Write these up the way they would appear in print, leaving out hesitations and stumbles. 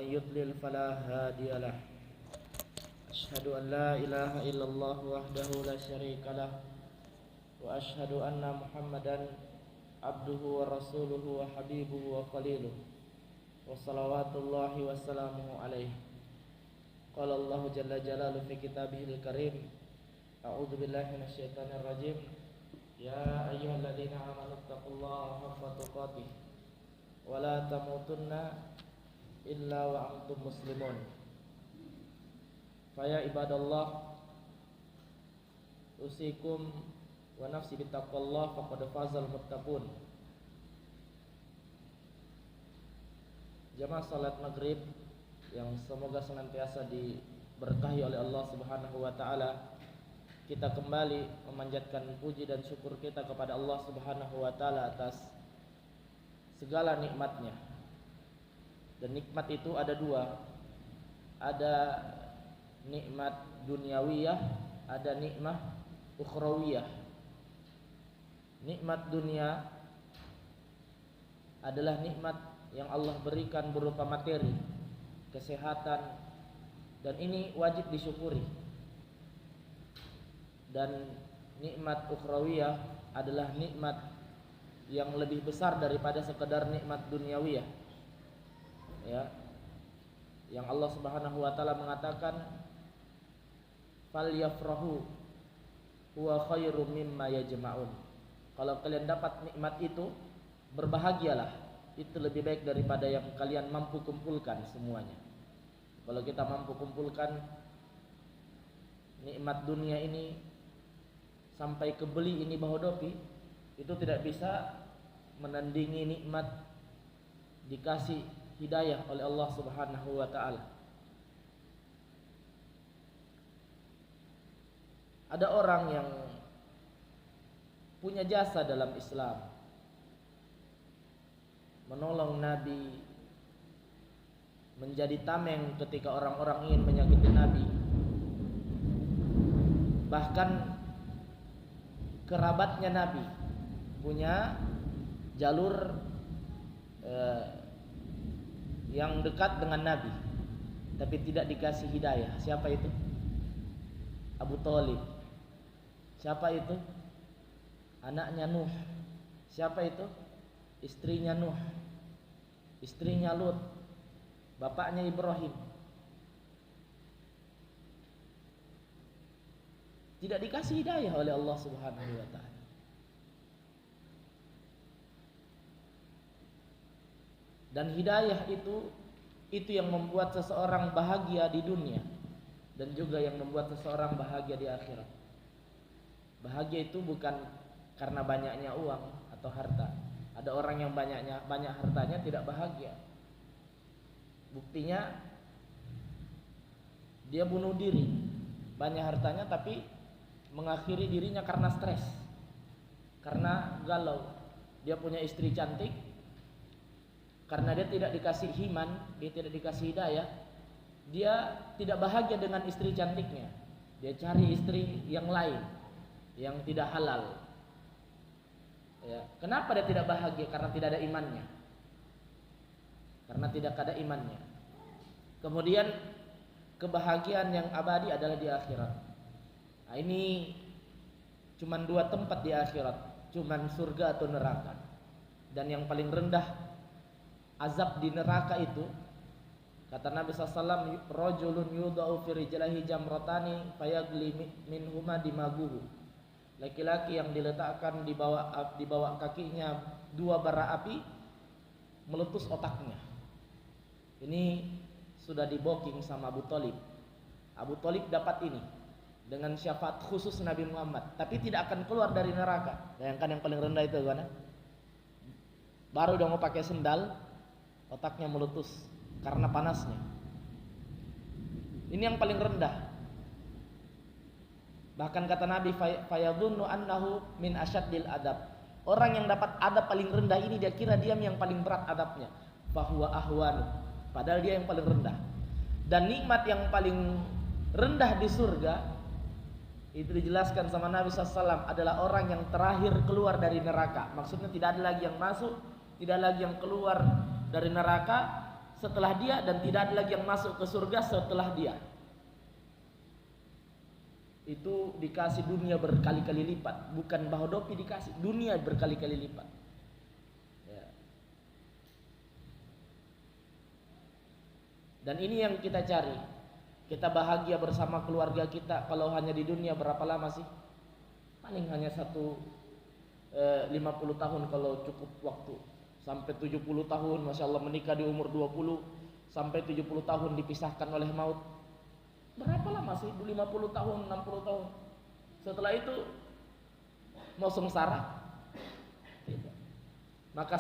ومن يضلل فلا هادي له أشهد أن لا إله إلا الله وحده لا شريك له وأشهد أن محمدا عبده ورسوله وحبيبه وخليله وصلوات الله وسلامه عليه. قال الله جل جلاله في كتابه الكريم أعوذ بالله من الشيطان الرجيم يا أيها الذين آمنوا اتقوا الله حق تقاته ولا تموتن إلا وأنتم مسلمون. Faya ibadallah usikum wa nafsi bittaqwallah faqad fazal muttaqun. Jamaah salat maghrib yang semoga senantiasa diberkahi oleh Allah Subhanahu wa taala, kita kembali memanjatkan puji dan syukur kita kepada Allah Subhanahu wa taala atas segala nikmatnya. Dan nikmat itu ada dua, ada nikmat duniawiyah, ada nikmat ukhrawiyah. Nikmat dunia adalah nikmat yang Allah berikan berupa materi, kesehatan, dan ini wajib disyukuri. Dan nikmat ukhrawiyah adalah nikmat yang lebih besar daripada sekedar nikmat duniawiyah. Ya. Yang Allah Subhanahu wa taala mengatakan falyafrahu huwa khairum mimma yajma'un. Kalau kalian dapat nikmat itu, berbahagialah. Itu lebih baik daripada yang kalian mampu kumpulkan semuanya. Kalau kita mampu kumpulkan nikmat dunia ini sampai kebeli ini bahodopi, itu tidak bisa menandingi nikmat dikasih hidayah oleh Allah Subhanahu wa taala. Ada orang yang punya jasa dalam Islam, menolong Nabi, menjadi tameng ketika orang-orang ingin menyakiti Nabi. Bahkan kerabatnya Nabi punya jalur yang dekat dengan Nabi, tapi tidak dikasih hidayah. Siapa itu? Abu Thalib. Siapa itu? Anaknya Nuh. Siapa itu? Istrinya Nuh, istrinya Lut, bapaknya Ibrahim. Tidak dikasih hidayah oleh Allah Subhanahu wa taala. Dan hidayah itu yang membuat seseorang bahagia di dunia dan juga yang membuat seseorang bahagia di akhirat. Bahagia itu bukan karena banyaknya uang atau harta. Ada orang yang banyak hartanya tidak bahagia. Buktinya dia bunuh diri, banyak hartanya tapi mengakhiri dirinya karena stres, karena galau. Dia punya istri cantik, karena dia tidak dikasih himan, dia tidak dikasih hidayah, dia tidak bahagia dengan istri cantiknya. Dia cari istri yang lain yang tidak halal. Ya, kenapa dia tidak bahagia? Karena tidak ada imannya. Karena tidak ada imannya. Kemudian kebahagiaan yang abadi adalah di akhirat. Nah, ini cuman dua tempat di akhirat, cuman surga atau neraka. Dan yang paling rendah azab di neraka itu, kata Nabi SAW, rajulun yudau fi rijlihi jamratani fayagli minhuma dimaguhu. Laki-laki yang diletakkan di bawah kakinya dua bara api, meletus otaknya. Ini sudah diboking sama Abu Thalib. Abu Thalib dapat ini dengan syafaat khusus Nabi Muhammad, tapi tidak akan keluar dari neraka. Bayangkan yang paling rendah itu gimana? Baru udah mau pakai sendal, otaknya meletus karena panasnya. Ini yang paling rendah. Bahkan kata Nabi, fayadhunnu annahu min asyaddil adab. Orang yang dapat adab paling rendah ini dia kira dia yang paling berat adabnya. Fahuwa ahwanu. Padahal dia yang paling rendah. Dan nikmat yang paling rendah di surga itu dijelaskan sama Nabi SAW adalah orang yang terakhir keluar dari neraka. Maksudnya tidak ada lagi yang masuk, tidak lagi yang keluar dari neraka setelah dia dan tidak ada lagi yang masuk ke surga setelah dia. Itu dikasih dunia berkali-kali lipat, bukan Bahodopi dikasih, dunia berkali-kali lipat. Ya. Dan ini yang kita cari. Kita bahagia bersama keluarga kita. Kalau hanya di dunia berapa lama sih? Paling hanya 50 tahun kalau cukup waktu. Sampai 70 tahun, Masya Allah, menikah di umur 20, sampai 70 tahun dipisahkan oleh maut. Berapa lama sih? 50 tahun, 60 tahun. Setelah itu mau sengsara? Tidak. Maka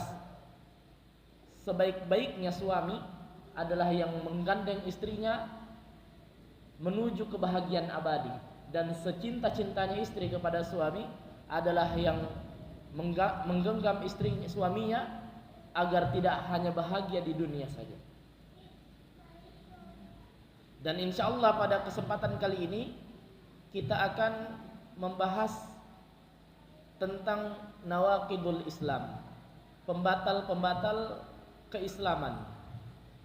sebaik-baiknya suami adalah yang menggandeng istrinya menuju kebahagiaan abadi, dan secinta-cintanya istri kepada suami adalah yang menggenggam istrinya, suaminya, agar tidak hanya bahagia di dunia saja. Dan insya Allah pada kesempatan kali ini kita akan membahas tentang nawaqidul Islam, pembatal-pembatal keislaman,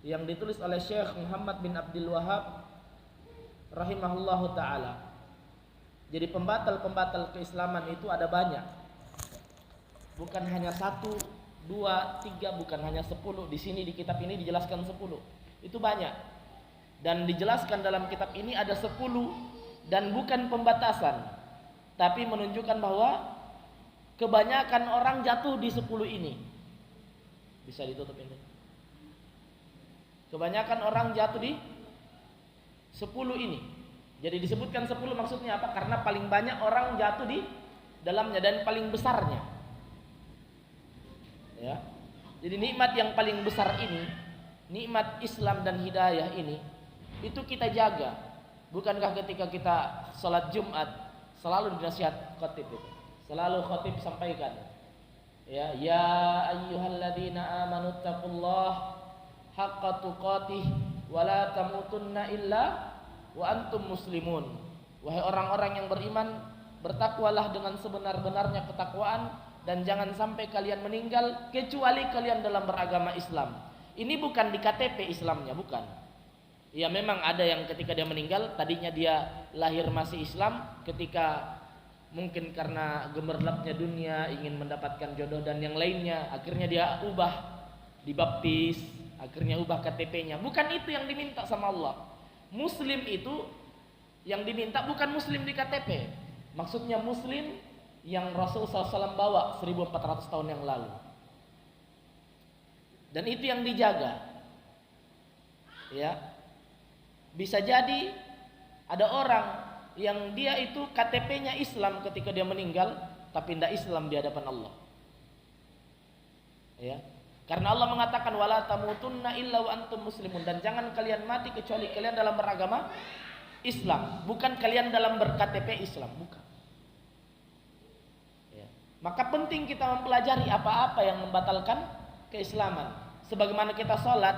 yang ditulis oleh Syekh Muhammad bin Abdul Wahab rahimahullahu ta'ala. Jadi pembatal-pembatal keislaman itu ada banyak, bukan hanya 1, 2, 3, bukan hanya 10. Di sini di kitab ini dijelaskan 10. Itu banyak. Dan dijelaskan dalam kitab ini ada 10, dan bukan pembatasan, tapi menunjukkan bahwa kebanyakan orang jatuh di 10 ini. Bisa ditutup ini. Kebanyakan orang jatuh di 10 ini. Jadi disebutkan 10 maksudnya apa? Karena paling banyak orang jatuh di dalamnya dan paling besarnya. Ya. Jadi nikmat yang paling besar ini, nikmat Islam dan hidayah ini, itu kita jaga. Bukankah ketika kita sholat Jumat selalu dinasihat khatib itu, selalu khatib sampaikan, ya ayyuhalladzina amanu taqullaha haqqa tuqatih wa la tamutunna illa wa antum muslimun. Wahai orang-orang yang beriman, bertakwalah dengan sebenar-benarnya ketakwaan, dan jangan sampai kalian meninggal kecuali kalian dalam beragama Islam. Ini bukan di KTP Islamnya, bukan. Ya memang ada yang ketika dia meninggal tadinya dia lahir masih Islam, ketika mungkin karena gemerlapnya dunia ingin mendapatkan jodoh dan yang lainnya, akhirnya dia ubah, dibaptis, akhirnya ubah KTP-nya. Bukan itu yang diminta sama Allah. Muslim itu yang diminta bukan muslim di KTP. Maksudnya muslim yang Rasul SAW bawa 1400 tahun yang lalu. Dan itu yang dijaga. Ya. Bisa jadi ada orang yang dia itu KTP-nya Islam ketika dia meninggal, tapi tidak Islam di hadapan Allah. Ya. Karena Allah mengatakan wala tamutunna illa wa antum muslimun, dan jangan kalian mati kecuali kalian dalam beragama Islam, bukan kalian dalam berKTP Islam, bukan. Ya. Maka penting kita mempelajari apa-apa yang membatalkan keislaman. Sebagaimana kita sholat,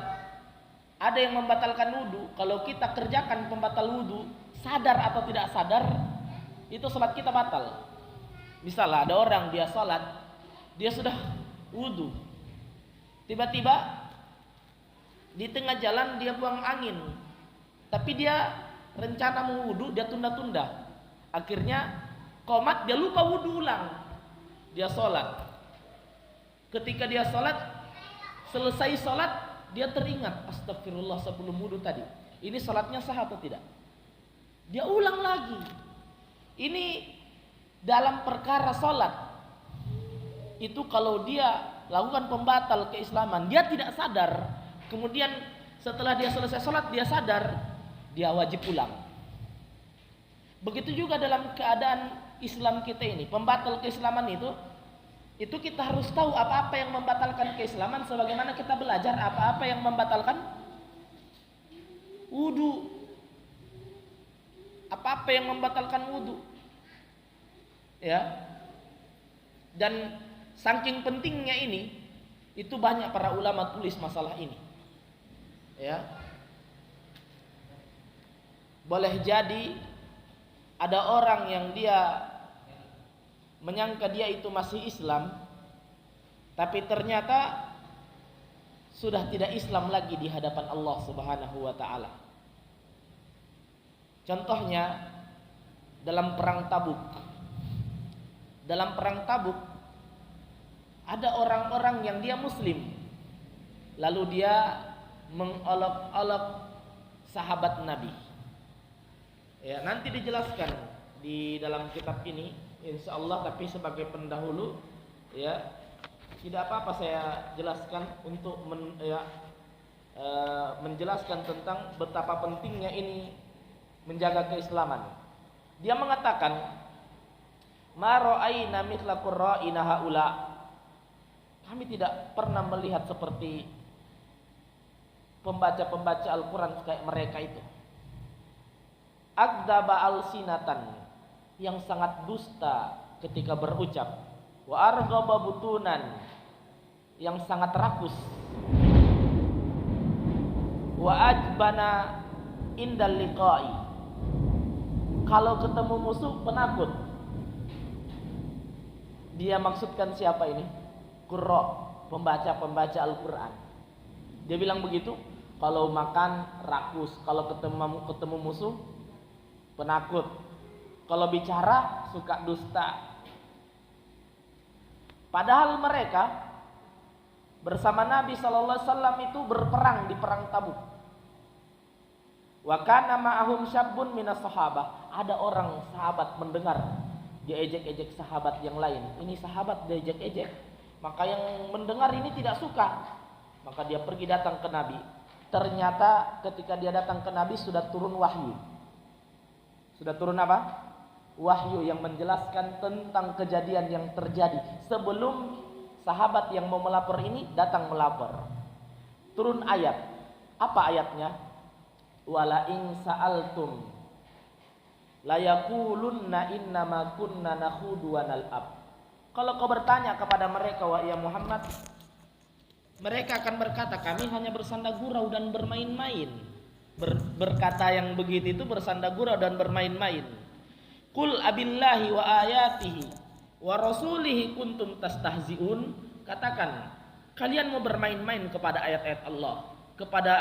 ada yang membatalkan wudu. Kalau kita kerjakan pembatal wudu, sadar atau tidak sadar, itu sholat kita batal. Misalnya ada orang dia sholat, dia sudah wudu, tiba-tiba di tengah jalan dia buang angin, tapi dia rencana mau wudu, dia tunda-tunda. Akhirnya qomat, dia lupa wudu ulang. Dia sholat. Ketika dia sholat, selesai sholat, dia teringat, astagfirullah sebelum wudu tadi, ini sholatnya sah atau tidak? Dia ulang lagi. Ini dalam perkara sholat. Itu kalau dia lakukan pembatal keislaman, dia tidak sadar, kemudian setelah dia selesai sholat dia sadar, dia wajib pulang. Begitu juga dalam keadaan Islam kita ini, pembatal keislaman itu kita harus tahu apa-apa yang membatalkan keislaman, sebagaimana kita belajar apa-apa yang membatalkan wudu, apa-apa yang membatalkan wudu, ya. Dan saking pentingnya ini, itu banyak para ulama tulis masalah ini. Ya. Boleh jadi ada orang yang dia menyangka dia itu masih Islam, tapi ternyata sudah tidak Islam lagi di hadapan Allah Subhanahu wa taala. Contohnya dalam perang Tabuk. Dalam perang Tabuk ada orang-orang yang dia muslim, lalu dia mengolok-olok sahabat Nabi. Ya, nanti dijelaskan di dalam kitab ini insyaallah, tapi sebagai pendahulu ya tidak apa-apa saya jelaskan untuk menjelaskan tentang betapa pentingnya ini menjaga keislaman. Dia mengatakan, "Ma ra'ayna mithla qurra'ina haula." Kami tidak pernah melihat seperti pembaca-pembaca Al-Qur'an kayak mereka itu. Agdaba al-sinatan, yang sangat dusta ketika berucap. Wa arghaba butunan, yang sangat rakus. Wa ajbana indal liqa'i, kalau ketemu musuh penakut. Dia maksudkan siapa ini? Qurra, pembaca-pembaca Al-Qur'an. Dia bilang begitu, kalau makan rakus, kalau ketemu musuh penakut, kalau bicara suka dusta. Padahal mereka bersama Nabi sallallahu alaihi wasallam itu berperang di perang Tabuk. Wa kana ma'ahum syabbun minas sahabah. Ada orang sahabat mendengar dia ejek-ejek sahabat yang lain. Ini sahabat dia ejek-ejek. Maka yang mendengar ini tidak suka. Maka dia pergi datang ke Nabi. Ternyata ketika dia datang ke Nabi sudah turun wahyu. Sudah turun apa? Wahyu yang menjelaskan tentang kejadian yang terjadi sebelum sahabat yang mau melapor ini datang melapor. Turun ayat. Apa ayatnya? Wala in sa'altum la yaqulunna innama kunna nakhudu wa nal'ab. Kalau kau bertanya kepada mereka, wahai Muhammad, mereka akan berkata, kami hanya bersanda gurau dan bermain-main. Berkata yang begitu itu bersanda gurau dan bermain-main. Qul abillahi wa ayatihi wa rasulihi kuntum tastahzi'un. Katakan, kalian mau bermain-main kepada ayat-ayat Allah, kepada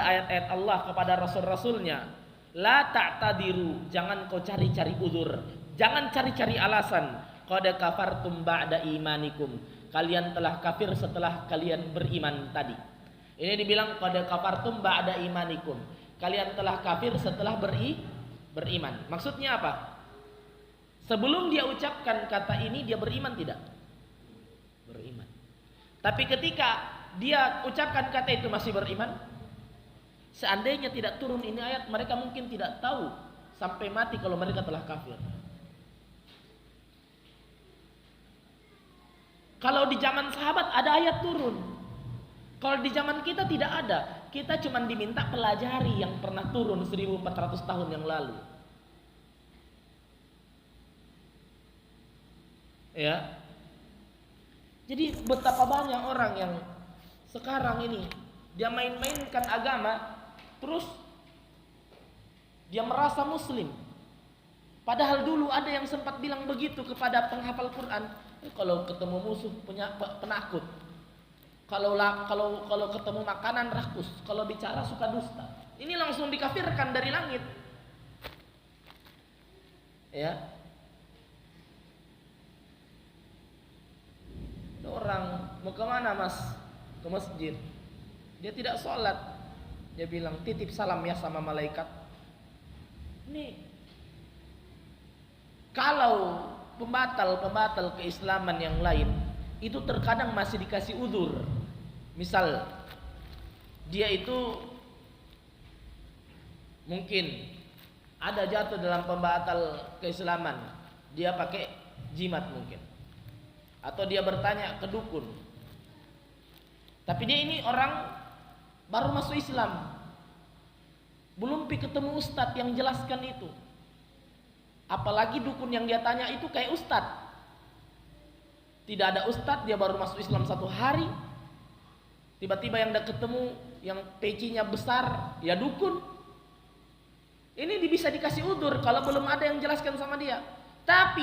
ayat-ayat Allah, kepada rasul-rasulnya. La ta'tadiru, jangan kau cari-cari uzur, jangan cari-cari alasan. Qad kafartum ba'da imanikum, kalian telah kafir setelah kalian beriman tadi. Ini dibilang qad kafartum ba'da imanikum, kalian telah kafir setelah beriman. Maksudnya apa? Sebelum dia ucapkan kata ini dia beriman tidak? Beriman. Tapi ketika dia ucapkan kata itu masih beriman. Seandainya tidak turun ini ayat, mereka mungkin tidak tahu sampai mati kalau mereka telah kafir. Kalau di zaman sahabat ada ayat turun. Kalau di zaman kita tidak ada. Kita cuma diminta pelajari yang pernah turun 1400 tahun yang lalu. Ya. Jadi betapa banyak orang yang sekarang ini dia main-mainkan agama, terus dia merasa muslim. Padahal dulu ada yang sempat bilang begitu kepada penghafal Quran, kalau ketemu musuh penakut. Kalau ketemu makanan rakus, kalau bicara suka dusta. Ini langsung dikafirkan dari langit. Ya. Orang mau kemana mas? Ke masjid. Dia tidak sholat. Dia bilang titip salam ya sama malaikat. Nih, kalau pembatal keislaman yang lain itu terkadang masih dikasih udzur. Misal dia itu mungkin ada jatuh dalam pembatal keislaman, dia pakai jimat mungkin, atau dia bertanya ke dukun. Tapi dia ini orang baru masuk Islam, belum ketemu ustadz yang jelaskan itu. Apalagi dukun yang dia tanya itu kayak ustadz. Tidak ada ustadz, dia baru masuk Islam 1 hari. Tiba-tiba yang udah ketemu yang pecinya besar, ya dukun. Ini bisa dikasih udzur kalau belum ada yang jelaskan sama dia. Tapi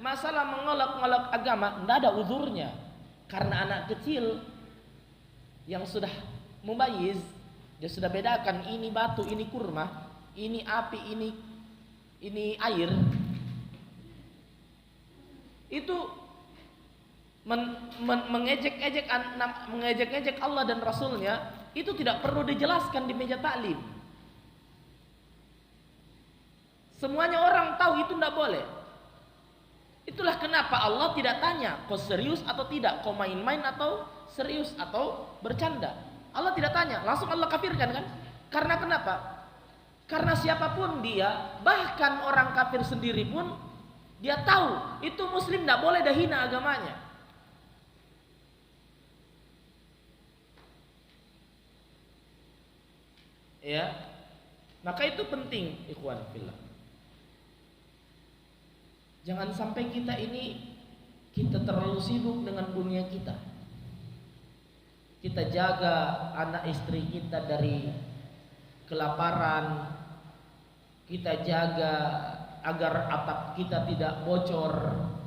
masalah mengolok-olok agama enggak ada udzurnya. Karena anak kecil yang sudah mumayyiz, dia sudah bedakan ini batu, ini kurma, ini api, ini air. Itu mengejek Allah dan Rasulnya, itu tidak perlu dijelaskan di meja taklim. Semuanya orang tahu itu tidak boleh. Itulah kenapa Allah tidak tanya kau serius atau tidak, kau main-main atau serius atau bercanda. Allah tidak tanya, langsung Allah kafirkan kan? Karena kenapa? Karena siapapun dia, bahkan orang kafir sendiri pun dia tahu itu muslim tidak boleh dah hina agamanya. Ya, maka itu penting, ikhwan fillah. Jangan sampai kita terlalu sibuk dengan dunia kita. Kita jaga anak istri kita dari kelaparan. Kita jaga agar atap kita tidak bocor.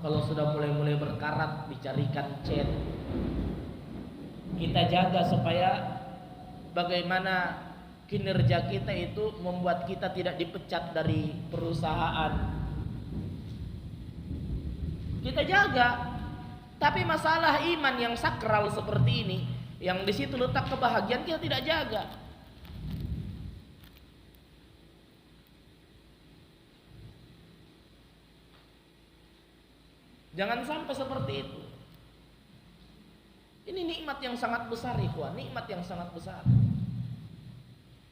Kalau sudah mulai berkarat, dicarikan cat. Kita jaga supaya bagaimana kinerja kita itu membuat kita tidak dipecat dari perusahaan. Kita jaga. Tapi masalah iman yang sakral seperti ini, yang di situ letak kebahagiaan, kita tidak jaga. Jangan sampai seperti itu. Ini nikmat yang sangat besar, ikhwan, nikmat yang sangat besar.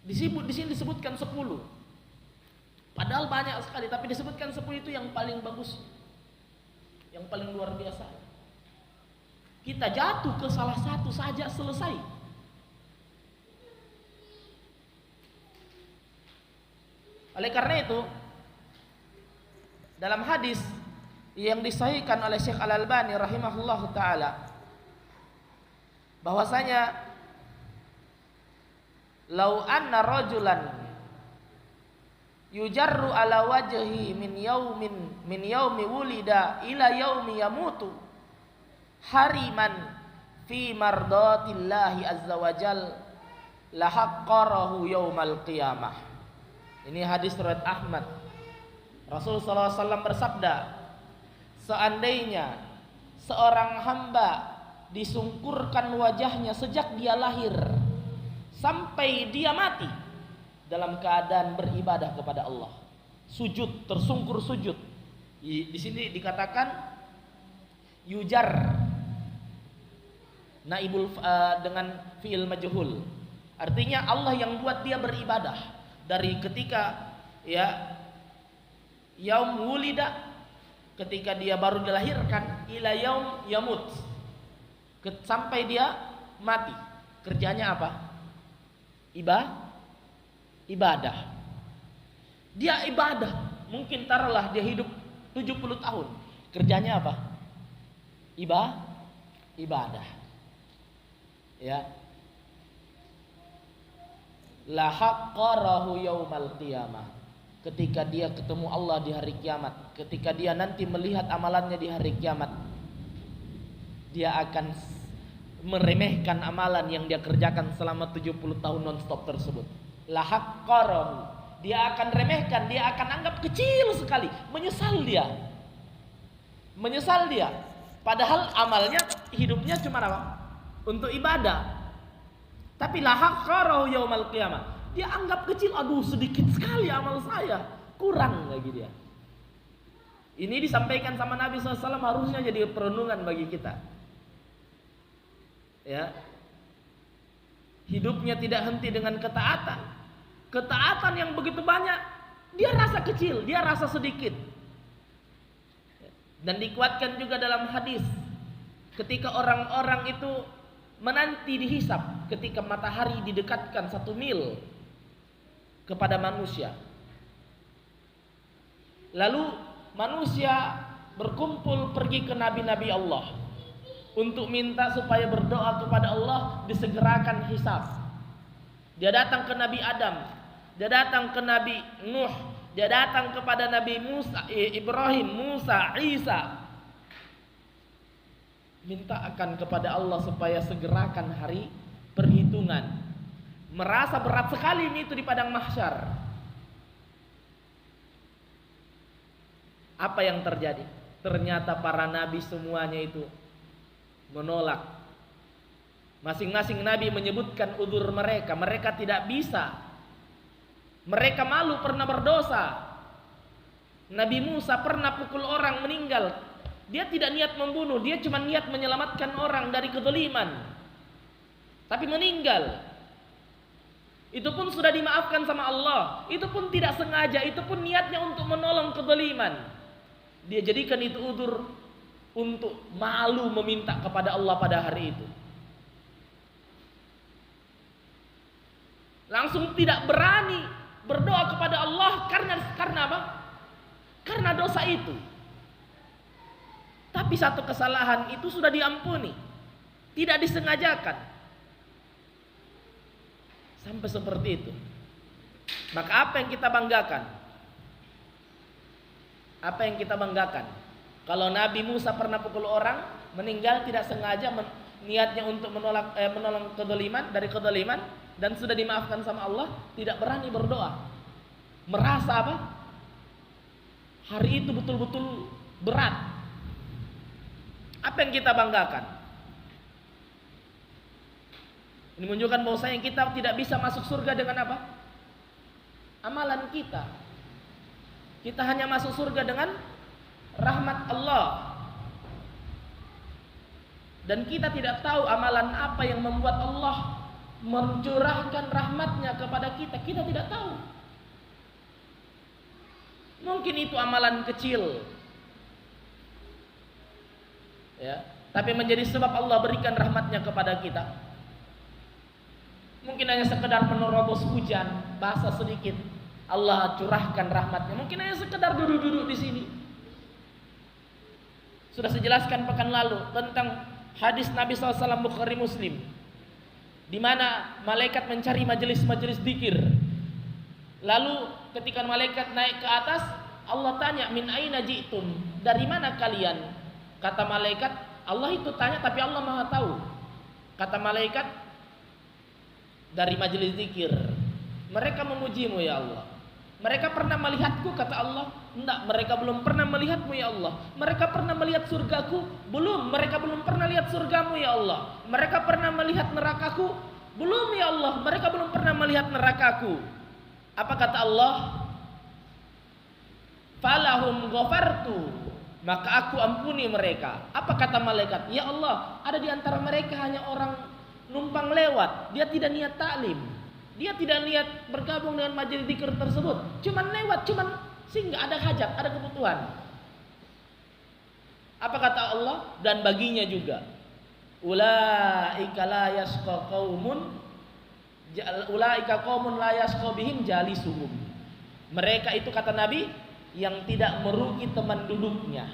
Di sini disebutkan 10. Padahal banyak sekali, tapi disebutkan 10 itu yang paling bagus, yang paling luar biasa. Kita jatuh ke salah satu saja selesai. Oleh karena itu, dalam hadis yang disahihkan oleh Syekh Al-Albani rahimahullahu taala, bahwasanya lau anna rajulan yujarru ala wajhi min yaumi wulida ila yaumi yamutu hariman fi mardatillahi azza wajal la haqqarahu yaumal qiyamah. Ini hadis riwayat Ahmad. Rasul sallallahu alaihi wasallam bersabda, seandainya seorang hamba disungkurkan wajahnya sejak dia lahir sampai dia mati dalam keadaan beribadah kepada Allah, sujud, tersungkur sujud. Di sini dikatakan yujar naibul dengan fi'il majhul. Artinya Allah yang buat dia beribadah dari ketika yaum wulida, ketika dia baru dilahirkan, ila yaum yamut, sampai dia mati. Kerjanya apa? Ibadah. Dia ibadah. Mungkin taruhlah dia hidup 70 tahun. Kerjanya apa? Ibadah. Ya. La haqqarahu yaumal qiyamah. Ketika dia ketemu Allah di hari kiamat, ketika dia nanti melihat amalannya di hari kiamat, dia akan meremehkan amalan yang dia kerjakan selama 70 tahun non-stop tersebut. La haqqarahu, dia akan remehkan, dia akan anggap kecil sekali, menyesal dia. Padahal amalnya, hidupnya cuma apa? Untuk ibadah. Tapi la haqqarahu yaumal qiyamah, dia anggap kecil, aduh sedikit sekali amal saya, kurang lagi dia. Ini disampaikan sama Nabi SAW, harusnya jadi perenungan bagi kita. Ya, hidupnya tidak henti dengan ketaatan yang begitu banyak, dia rasa kecil, dia rasa sedikit. Dan dikuatkan juga dalam hadis, ketika orang-orang itu menanti dihisab, ketika matahari didekatkan 1 mil kepada manusia, lalu manusia berkumpul pergi ke nabi-nabi Allah untuk minta supaya berdoa kepada Allah disegerakan hisab. Dia datang ke Nabi Adam, dia datang ke Nabi Nuh, dia datang kepada Nabi Musa, Ibrahim, Musa, Isa, minta akan kepada Allah supaya segerakan hari perhitungan. Merasa berat sekali ini itu di padang mahsyar. Apa yang terjadi? Ternyata para nabi semuanya itu menolak. Masing-masing nabi menyebutkan udzur mereka. Mereka tidak bisa. Mereka malu pernah berdosa. Nabi Musa pernah pukul orang meninggal. Dia tidak niat membunuh, dia cuma niat menyelamatkan orang dari kezaliman. Tapi meninggal. Itu pun sudah dimaafkan sama Allah. Itu pun tidak sengaja, itu pun niatnya untuk menolong kezaliman. Dia jadikan itu udzur untuk malu meminta kepada Allah pada hari itu. Langsung tidak berani berdoa kepada Allah karena apa? Karena dosa itu. Tapi satu kesalahan itu sudah diampuni, tidak disengajakan. Sampai seperti itu. Maka apa yang kita banggakan? Apa yang kita banggakan? Kalau Nabi Musa pernah pukul orang, meninggal tidak sengaja, niatnya untuk menolong kezaliman, dari kezaliman, dan sudah dimaafkan sama Allah, tidak berani berdoa. Merasa apa? Hari itu betul-betul berat. Apa yang kita banggakan? Ini menunjukkan bahwasanya kita tidak bisa masuk surga dengan apa? Amalan kita. Kita hanya masuk surga dengan rahmat Allah. Dan kita tidak tahu amalan apa yang membuat Allah mencurahkan rahmatnya kepada kita. Kita tidak tahu. Mungkin itu amalan kecil, ya, tapi menjadi sebab Allah berikan rahmatnya kepada kita. Mungkin hanya sekedar menerobos hujan, basah sedikit, Allah curahkan rahmatnya. Mungkin hanya sekedar duduk-duduk di sini. Sudah saya jelaskan pekan lalu tentang hadis Nabi SAW Bukhari Muslim, di mana malaikat mencari majelis-majelis zikir. Lalu ketika malaikat naik ke atas, Allah tanya, min aina ji'tum? Dari mana kalian? Kata malaikat, Allah itu tanya tapi Allah Maha tahu. Kata malaikat, dari majelis zikir. Mereka memujimu ya Allah. Mereka pernah melihatku, kata Allah. Enggak, mereka belum pernah melihatmu ya Allah. Mereka pernah melihat surgaku? Belum, mereka belum pernah lihat surgamu ya Allah. Mereka pernah melihat nerakaku? Belum ya Allah, mereka belum pernah melihat nerakaku. Apa kata Allah? Falahum ghafartu, maka aku ampuni mereka. Apa kata malaikat? Ya Allah, ada di antara mereka hanya orang numpang lewat. Dia tidak niat taklim, dia tidak niat bergabung dengan majelis zikir tersebut. Cuman lewat, cuman singgah, ada hajat, ada kebutuhan. Apa kata Allah? Dan baginya juga, ulaika la yasqa qaumun, ulaika qaumun la yasqa bihim jalisuhum. Mereka itu, kata Nabi, yang tidak merugi teman duduknya.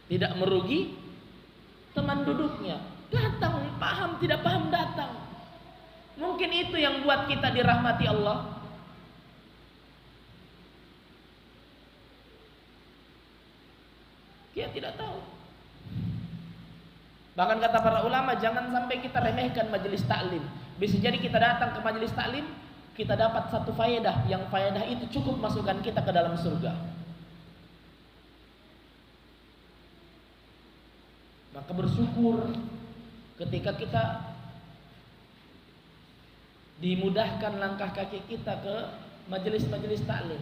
Tidak merugi teman duduknya. Datang, paham, tidak paham, datang. Mungkin itu yang buat kita dirahmati Allah. Kita tidak tahu. Bahkan kata para ulama, jangan sampai kita remehkan majelis taklim. Bisa jadi kita datang ke majelis taklim, kita dapat satu faedah, yang faedah itu cukup masukkan kita ke dalam surga. Maka bersyukur ketika kita dimudahkan langkah kaki kita ke majelis-majelis taklim.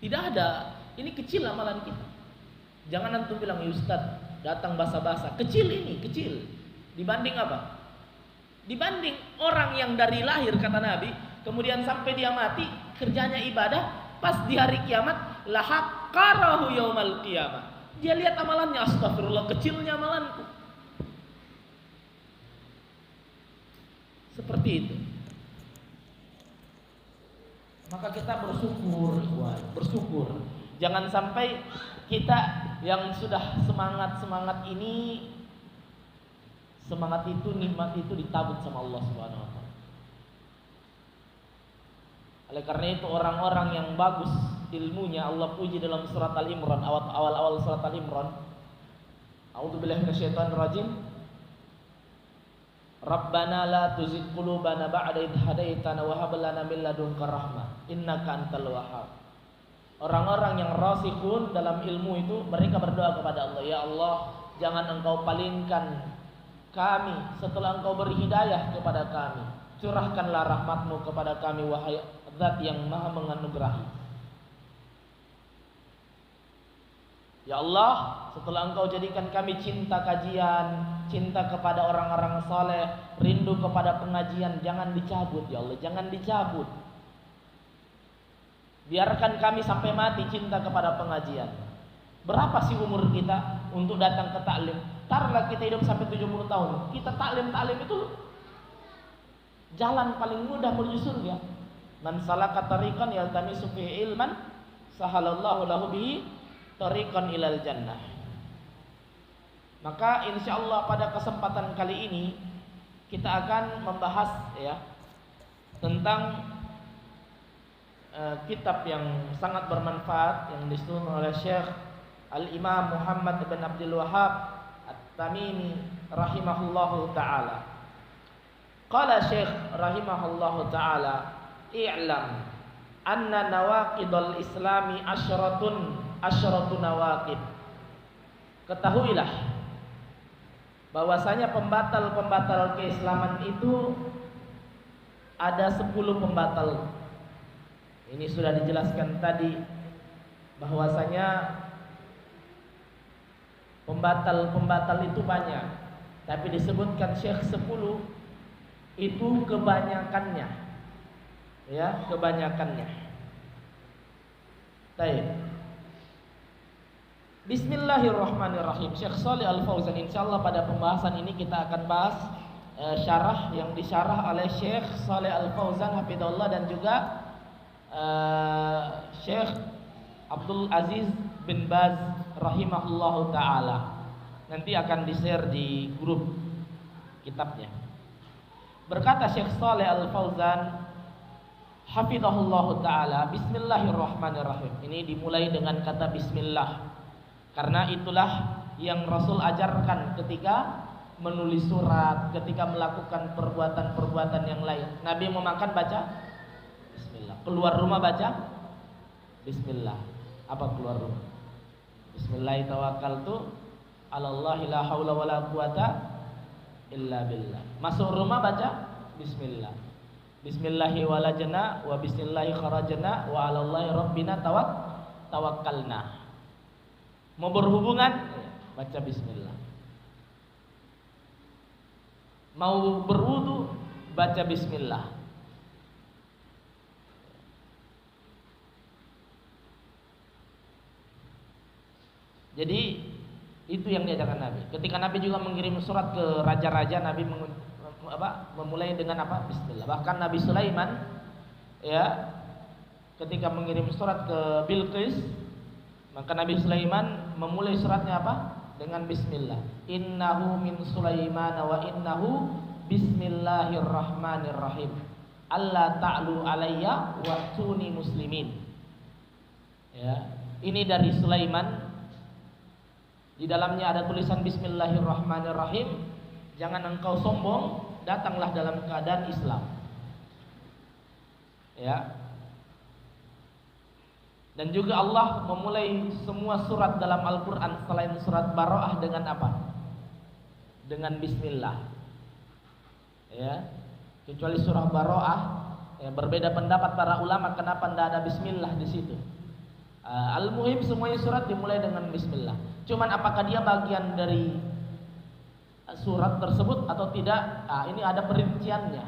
Tidak ada, ini kecil amalan kita. Jangan antum bilang, ya Ustaz, datang basa-basa. Kecil ini, kecil. Dibanding apa? Dibanding orang yang dari lahir, kata Nabi, kemudian sampai dia mati, kerjanya ibadah, pas di hari kiamat, lahaqarahu yaumal qiyamah. Dia lihat amalannya, astagfirullah, kecilnya amalanku. Seperti itu. Maka kita bersyukur. Jangan sampai kita yang sudah semangat ini, semangat itu, nikmat itu ditabut sama Allah Subhanahu wa taala. Oleh karena itu orang-orang yang bagus ilmunya, Allah puji dalam surat Al-Imran, awal-awal surat Al-Imran. A'udzubillahi minasyaitonir rajim. Rabbana la tuzigh qulubana ba'da idh hadaitana wa hab lana min ladunka rahmah innaka antal wahhab. Orang-orang yang rasikhun dalam ilmu itu mereka berdoa kepada Allah, ya Allah, jangan Engkau palingkan kami setelah Engkau beri hidayah kepada kami. Curahkanlah rahmat-Mu kepada kami wahai Zat yang Maha menganugerahi. Ya Allah, setelah Engkau jadikan kami cinta kajian, cinta kepada orang-orang saleh, rindu kepada pengajian, jangan dicabut ya Allah, jangan dicabut. Biarkan kami sampai mati cinta kepada pengajian. Berapa sih umur kita untuk datang ke taklim? Taruhlah kita hidup sampai 70 tahun. Kita taklim itu jalan paling mudah menuju surga. Man salaka tariqan yaltamisu fihi ilman, sahalallahu lahu bihi tariqan ilal jannah. Maka insyaallah pada kesempatan kali ini kita akan membahas ya tentang kitab yang sangat bermanfaat yang disusun oleh Syekh Al-Imam Muhammad bin Abdul Wahhab At-Tamimi rahimahullahu taala. Qala Syekh rahimahullahu taala, i'lam anna nawaqidul islami asyratu nawaqid. Ketahuilah bahwasanya pembatal-pembatal keislaman itu ada 10 pembatal. Ini sudah dijelaskan tadi bahwasanya pembatal-pembatal itu banyak, tapi disebutkan Syekh 10 itu kebanyakannya. Ya, kebanyakannya. Baik. Bismillahirrahmanirrahim. Syekh Shalih Al-Fauzan, insyaallah pada pembahasan ini kita akan bahas syarah yang disyarah oleh Syekh Shalih Al-Fauzan hafizahullah dan juga Syekh Abdul Aziz bin Baz rahimahullahu taala. Nanti akan di-share di grup kitabnya. Berkata Syekh Shalih Al-Fauzan hafizahullahu taala, bismillahirrahmanirrahim. Ini dimulai dengan kata bismillah. Karena itulah yang Rasul ajarkan ketika menulis surat, ketika melakukan perbuatan-perbuatan yang lain. Nabi mau makan baca bismillah. Keluar rumah baca bismillah. Apa keluar rumah? Bismillah tawakkaltu 'alallahi la haula wala quwata illa billah. Masuk rumah baca bismillah. Bismillahi walajna wa bismillahi kharajna wa 'alallahi rabbina tawakkalna. Mau berhubungan baca bismillah. Mau berwudu baca bismillah. Jadi itu yang diajarkan Nabi. Ketika Nabi juga mengirim surat ke raja-raja, Nabi memulai dengan apa? Bismillah. Bahkan Nabi Sulaiman ya ketika mengirim surat ke Bilqis, maka Nabi Sulaiman memulai suratnya apa? Dengan bismillah. Innahu min Sulaiman wa innahu bismillahirrahmanirrahim. Alla ta'lu alayya wa tuni muslimin. Ya, ini dari Sulaiman. Di dalamnya ada tulisan bismillahirrahmanirrahim. Jangan engkau sombong, datanglah dalam keadaan Islam. Ya. Dan juga Allah memulai semua surat dalam Al-Quran selain surat Bara'ah dengan apa? Dengan bismillah. Ya. Kecuali surah Bara'ah, ya, berbeda pendapat para ulama kenapa tidak ada bismillah di situ. Al-Muhim semuanya surat dimulai dengan bismillah. Cuman apakah dia bagian dari surat tersebut atau tidak? Ini ada perinciannya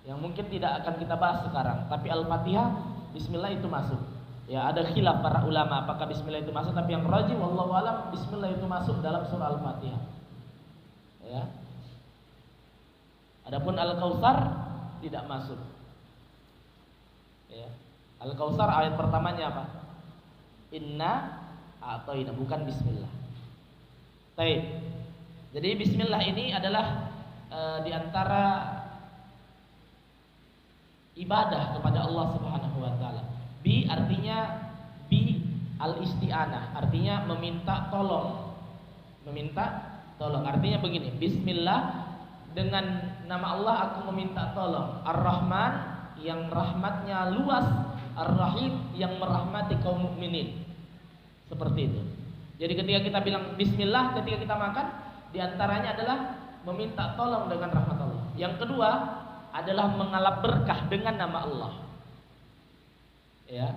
yang mungkin tidak akan kita bahas sekarang. Tapi Al-Fatihah bismillah itu masuk. Ya, ada khilaf para ulama apakah bismillah itu masuk, tapi yang rajih wallahu alam bismillah itu masuk dalam surah Al-Fatihah. Ya. Adapun Al-Kautsar tidak masuk. Ya. Al-Kautsar ayat pertamanya apa? Inna a'tayna, bukan bismillah. Baik. Jadi bismillah ini adalah di antara ibadah kepada Allah Subhanahu wa taala. Bi artinya bi al-isti'anah, artinya meminta tolong. Meminta tolong. Artinya begini, bismillah dengan nama Allah aku meminta tolong. Ar-Rahman yang rahmatnya luas, Ar-Rahim yang merahmati kaum mukminin. Seperti itu. Jadi ketika kita bilang bismillah ketika kita makan, diantaranya adalah meminta tolong dengan rahmat Allah. Yang kedua adalah mengalap berkah dengan nama Allah. Ya.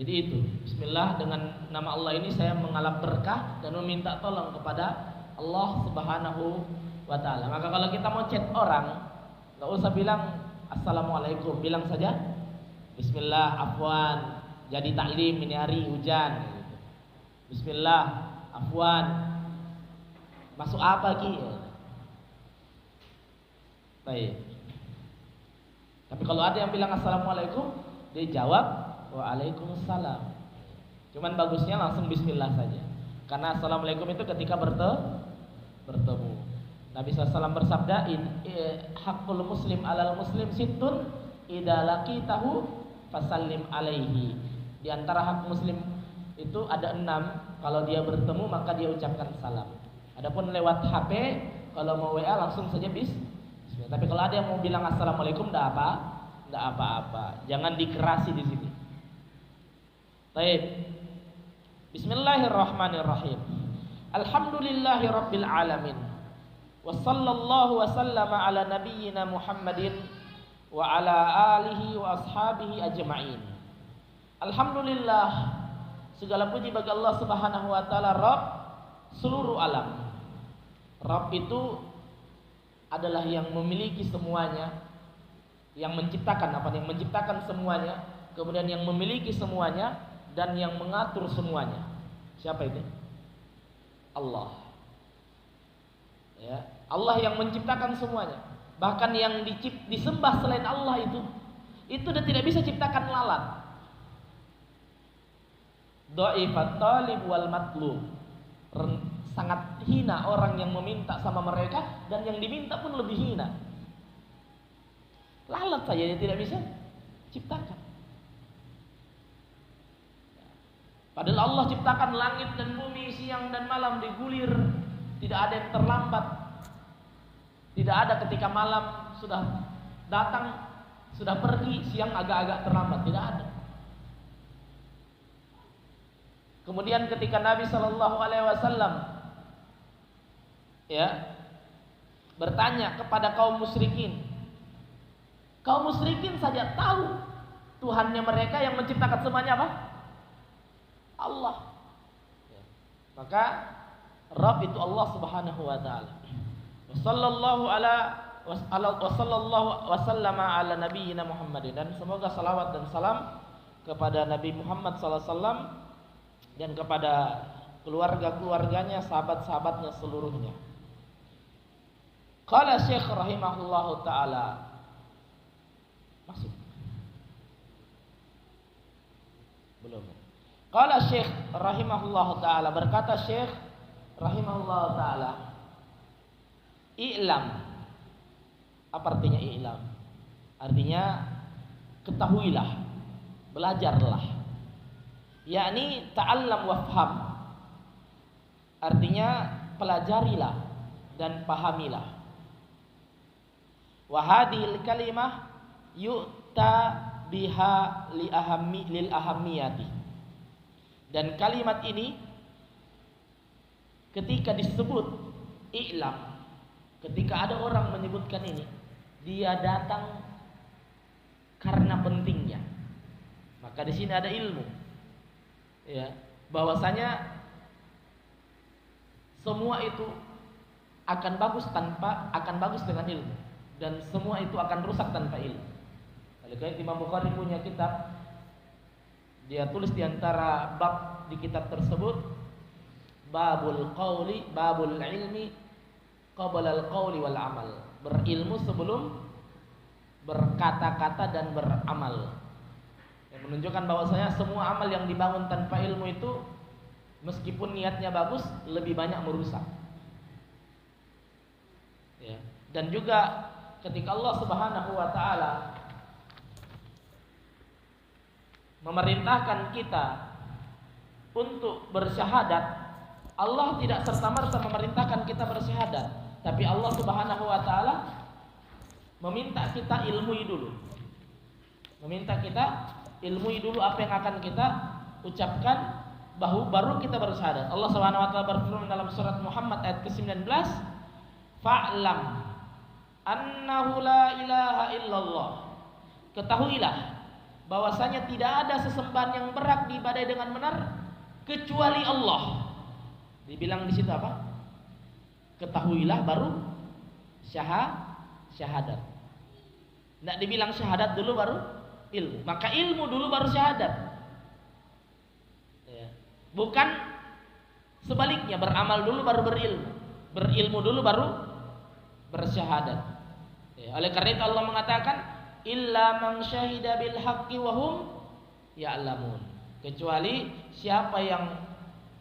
Jadi itu, bismillah dengan nama Allah ini saya mengalap berkah dan meminta tolong kepada Allah Subhanahu wa taala. Maka kalau kita mau chat orang, enggak usah bilang assalamualaikum, bilang saja bismillah, afwan, jadi taklim ini hari hujan gitu. Bismillah, afwan, masuk apa Ki? Baik. Tapi kalau ada yang bilang assalamualaikum, dia jawab waalaikumsalam. Cuman bagusnya langsung bismillah saja. Karena assalamualaikum itu ketika bertemu. Nabi SAW bersabda, hakul muslim alal muslim sittun idza laqitahu fasallim alaihi. Di antara hak muslim itu ada 6. Kalau dia bertemu maka dia ucapkan salam. Adapun lewat HP, kalau mau WA langsung saja bismillah. Tapi kalau ada yang mau bilang assalamualaikum, enggak apa-apa. Jangan dikerasi di sini. Baik. Bismillahirrahmanirrahim. Alhamdulillahi rabbil alamin. Wassallallahu wasallama ala nabiyyina Muhammadin wa ala alihi wa ashabihi ajma'in. Alhamdulillah, segala puji bagi Allah Subhanahu wa taala, Rabb seluruh alam. Rabb itu adalah yang memiliki semuanya, yang menciptakan yang menciptakan semuanya, kemudian yang memiliki semuanya dan yang mengatur semuanya. Siapa itu? Allah. Ya, Allah yang menciptakan semuanya. Bahkan yang disembah selain Allah itu dia tidak bisa ciptakan lalat. Dhaifat talib wal matlub. Sangat hina orang yang meminta sama mereka dan yang diminta pun lebih hina. Lalat saja dia tidak bisa ciptakan. Padahal Allah ciptakan langit dan bumi, siang dan malam digulir, tidak ada yang terlambat. Tidak ada ketika malam sudah datang, sudah pergi, siang agak-agak terlambat, tidak ada. Kemudian ketika Nabi Shallallahu Alaihi Wasallam bertanya kepada kaum musyrikin saja tahu Tuhannya mereka yang menciptakan semuanya apa? Allah. Maka Rabb itu Allah Subhanahu wa taala. Wassallallahu wasallama ala nabiyyina Muhammadin, dan semoga salawat dan salam kepada Nabi Muhammad sallallahu alaihi wasallam dan kepada keluarga-keluarganya, sahabat-sahabatnya seluruhnya. Qala Syekh rahimahullahu taala. Masuk. Belum. Qala Syekh rahimahullahu taala, berkata Syekh rahimahullahu taala, i'lam. Apa artinya i'lam? Artinya ketahuilah, belajarlah. Yakni ta'allam wafham. Artinya pelajarilah dan pahamilah. Wa hadhil kalimah yu'ta biha lil ahammiyati. Dan kalimat ini ketika disebut i'lam, ketika ada orang menyebutkan ini, dia datang karena pentingnya. Maka di sini ada ilmu, ya, bahwasanya semua itu akan bagus dengan ilmu, dan semua itu akan rusak tanpa ilmu. Oleh karena Imam Bukhari punya kitab, dia tulis di antara bab di kitab tersebut, babul ilmi qabla al-qauli wal amal. Berilmu sebelum berkata-kata dan beramal. Yang menunjukkan bahwasanya semua amal yang dibangun tanpa ilmu itu, meskipun niatnya bagus, lebih banyak merusak. Ya. Dan juga ketika Allah Subhanahu wa taala memerintahkan kita untuk bersyahadat, Allah tidak serta-merta memerintahkan kita bersyahadat, tapi Allah Subhanahu wa taala meminta kita ilmui dulu. Meminta kita ilmui dulu apa yang akan kita ucapkan, baru kita bersyahadat. Allah Subhanahu wa taala berfirman dalam surat Muhammad ayat ke-19, "Fa'lam annahu la ilaha illallah." Ketahuilah bahwasanya tidak ada sesembahan yang berhak diibadahi dengan benar kecuali Allah. Dibilang di situ apa? Ketahuilah baru syahadat. Tidak dibilang syahadat dulu baru ilmu. Maka ilmu dulu baru syahadat. Ya. Bukan sebaliknya, beramal dulu baru berilmu. Berilmu dulu baru bersyahadat. Ya. Oleh karena itu Allah mengatakan, illa man syahida bil haqqi wa hum ya'lamun. Kecuali siapa yang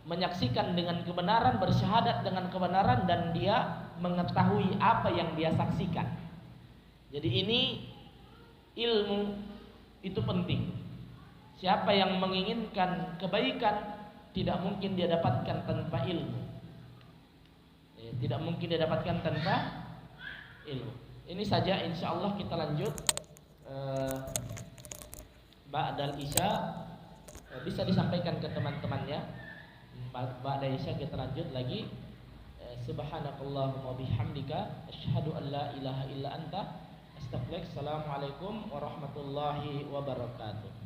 menyaksikan dengan kebenaran, bersyahadat dengan kebenaran, dan dia mengetahui apa yang dia saksikan. Jadi ini ilmu itu penting. Siapa yang menginginkan kebaikan tidak mungkin dia dapatkan tanpa ilmu. Tidak mungkin dia dapatkan tanpa ilmu. Ini saja, insya Allah kita lanjut ba'dal isya, bisa disampaikan ke teman-temannya. Ba'dal isya kita lanjut lagi. Subhanakallahumma bihamdika asyhadu an la ilaha illa anta astaghfiruka. Assalamualaikum warahmatullahi wabarakatuh.